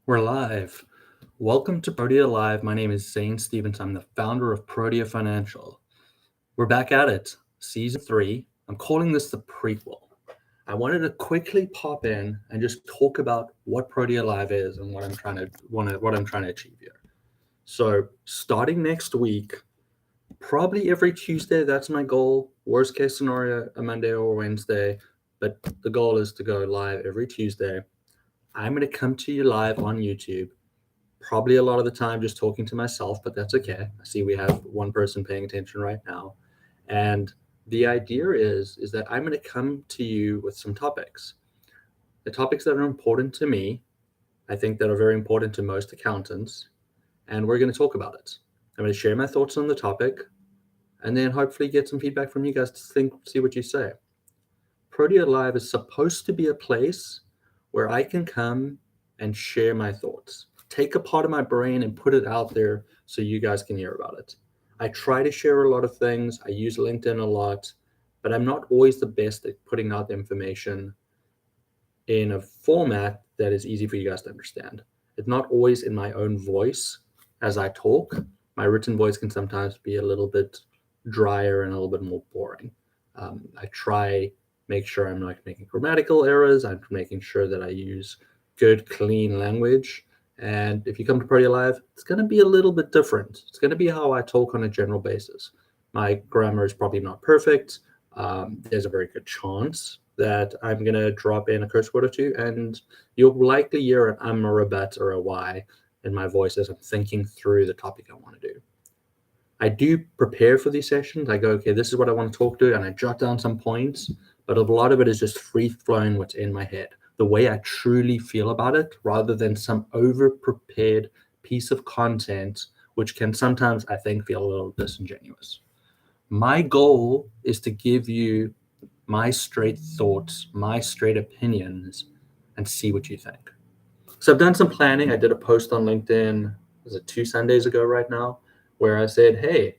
We're live. Welcome to Protea Live. My name is Zane Stevens. I'm the founder of Protea Financial. We're back at it, season 3. I'm calling this the prequel. I wanted to quickly pop in and just talk about what Protea Live is and what I'm trying to achieve here. So, starting next week, probably every Tuesday, that's my goal. Worst case scenario, a Monday or Wednesday, but the goal is to go live every Tuesday. I'm going to come to you live on YouTube, probably a lot of the time just talking to myself, but that's okay. I see we have one person paying attention right now. And the idea is that I'm going to come to you with some topics. The topics that are important to me, I think that are very important to most accountants, and we're going to talk about it. I'm going to share my thoughts on the topic and then hopefully get some feedback from you guys to see what you say. Protea Live is supposed to be a place where I can come and share my thoughts, take a part of my brain and put it out there so you guys can hear about it. I try to share a lot of things. I use LinkedIn a lot, but I'm not always the best at putting out the information in a format that is easy for you guys to understand. It's not always in my own voice as I talk. My written voice can sometimes be a little bit drier and a little bit more boring. I try make sure I'm not making grammatical errors. I'm making sure that I use good, clean language. And if you come to Protea Live, it's going to be a little bit different. It's going to be how I talk on a general basis. My grammar is probably not perfect. There's a very good chance that I'm going to drop in a curse word or two, and you'll likely hear an or a but or a why in my voice as I'm thinking through the topic I want to do. I do prepare for these sessions. I go, okay, this is what I want to talk to, and I jot down some points, but a lot of it is just free-flowing what's in my head, the way I truly feel about it, rather than some over-prepared piece of content, which can sometimes, I think, feel a little disingenuous. My goal is to give you my straight thoughts, my straight opinions, and see what you think. So I've done some planning. I did a post on LinkedIn, was it 2 Sundays ago right now, where I said, hey,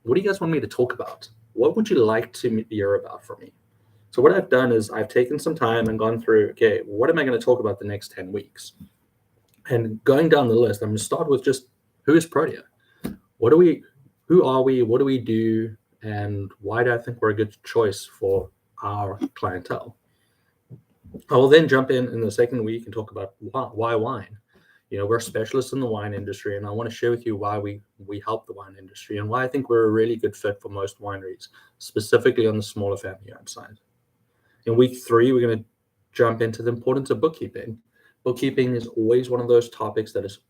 what do you guys want me to talk about? What would you like to hear about from me? So what I've done is I've taken some time and gone through, okay, what am I going to talk about the next 10 weeks? And going down the list, I'm going to start with just who is Protea? Who are we? What do we do? And why do I think we're a good choice for our clientele? I will then jump in the second week and talk about why wine. We're specialists in the wine industry, and I want to share with you why we help the wine industry and why I think we're a really good fit for most wineries, specifically on the smaller family-owned side. In week 3, we're going to jump into the importance of bookkeeping. Bookkeeping is always one of those topics that is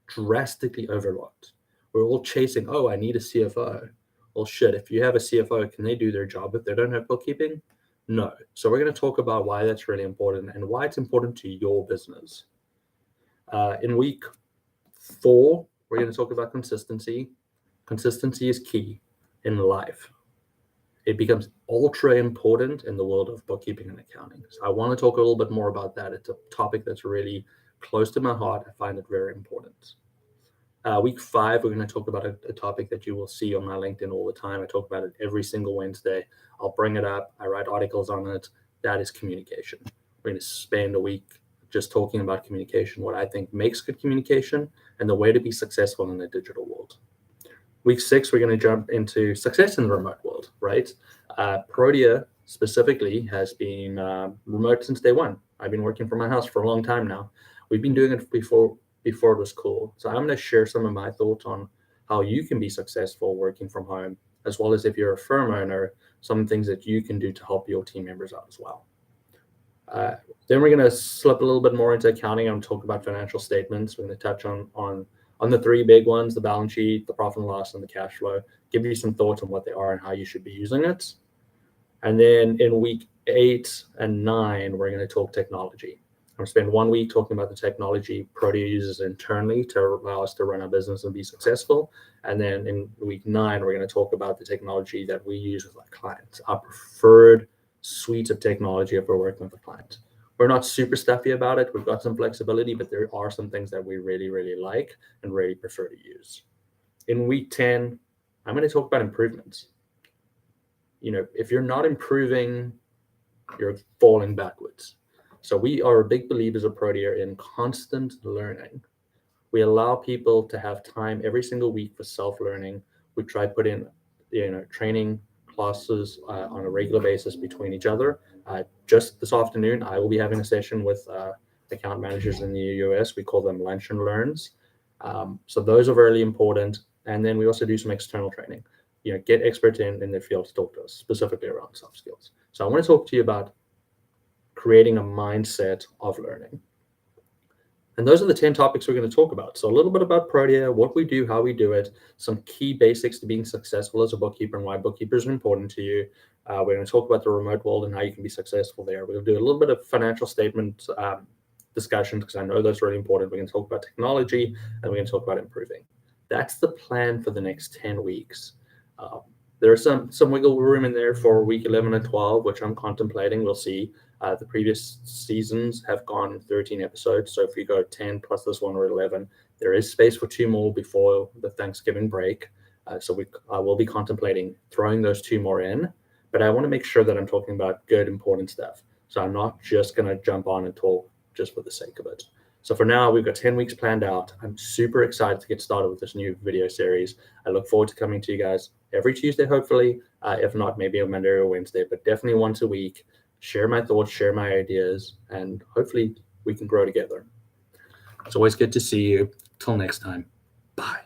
drastically overlooked. We're all chasing, oh, I need a CFO. Well, shit, if you have a CFO, can they do their job if they don't have bookkeeping? No. So we're going to talk about why that's really important and why it's important to your business. In week 4, we're going to talk about consistency. Consistency is key in life. It becomes ultra important in the world of bookkeeping and accounting. So I want to talk a little bit more about that. It's a topic that's really close to my heart. I find it very important. Week 5, we're going to talk about a topic that you will see on my LinkedIn all the time. I talk about it every single Wednesday. I'll bring it up. I write articles on it. That is communication. We're going to spend a week just talking about communication, what I think makes good communication, and the way to be successful in the digital world. Week 6, we're going to jump into success in the remote world, right? Protea specifically has been remote since day 1. I've been working from my house for a long time now. We've been doing it before it was cool. So I'm going to share some of my thoughts on how you can be successful working from home, as well as if you're a firm owner, some things that you can do to help your team members out as well. Then we're going to slip a little bit more into accounting and talk about financial statements. We're going to touch on the 3 big ones, the balance sheet, the profit and loss, and the cash flow, give you some thoughts on what they are and how you should be using it. And then in week 8 and 9, we're going to talk technology. I'm going to spend 1 week talking about the technology Protea uses internally to allow us to run our business and be successful. And then in week 9, we're going to talk about the technology that we use with our clients, our preferred suite of technology if we're working with a client. We're not super stuffy about it. We've got some flexibility, but there are some things that we really, really like and really prefer to use. In week 10, I'm going to talk about improvements. If you're not improving, you're falling backwards. So we are big believers of Protea in constant learning. We allow people to have time every single week for self-learning. We try to put in, training classes on a regular basis between each other. Just this afternoon, I will be having a session with account managers in the US. We call them lunch and learns. So those are really important. And then we also do some external training. Get experts in their field to talk to us specifically around soft skills. So I want to talk to you about creating a mindset of learning. And those are the 10 topics we're going to talk about. So a little bit about Protea, what we do, how we do it, some key basics to being successful as a bookkeeper and why bookkeepers are important to you. We're going to talk about the remote world and how you can be successful there. We'll do a little bit of financial statement discussions because I know those are really important. We're going to talk about technology and we're going to talk about improving. That's the plan for the next 10 weeks. There's some wiggle room in there for week 11 and 12, which I'm contemplating. We'll see. The previous seasons have gone 13 episodes. So if you go 10 plus this one or 11, there is space for 2 more before the Thanksgiving break. So I will be contemplating throwing those 2 more in. But I want to make sure that I'm talking about good, important stuff. So I'm not just going to jump on and talk just for the sake of it. So for now, we've got 10 weeks planned out. I'm super excited to get started with this new video series. I look forward to coming to you guys every Tuesday, hopefully. If not, maybe on Monday or Wednesday, but definitely once a week. Share my thoughts, share my ideas, and hopefully we can grow together. It's always good to see you. Till next time. Bye.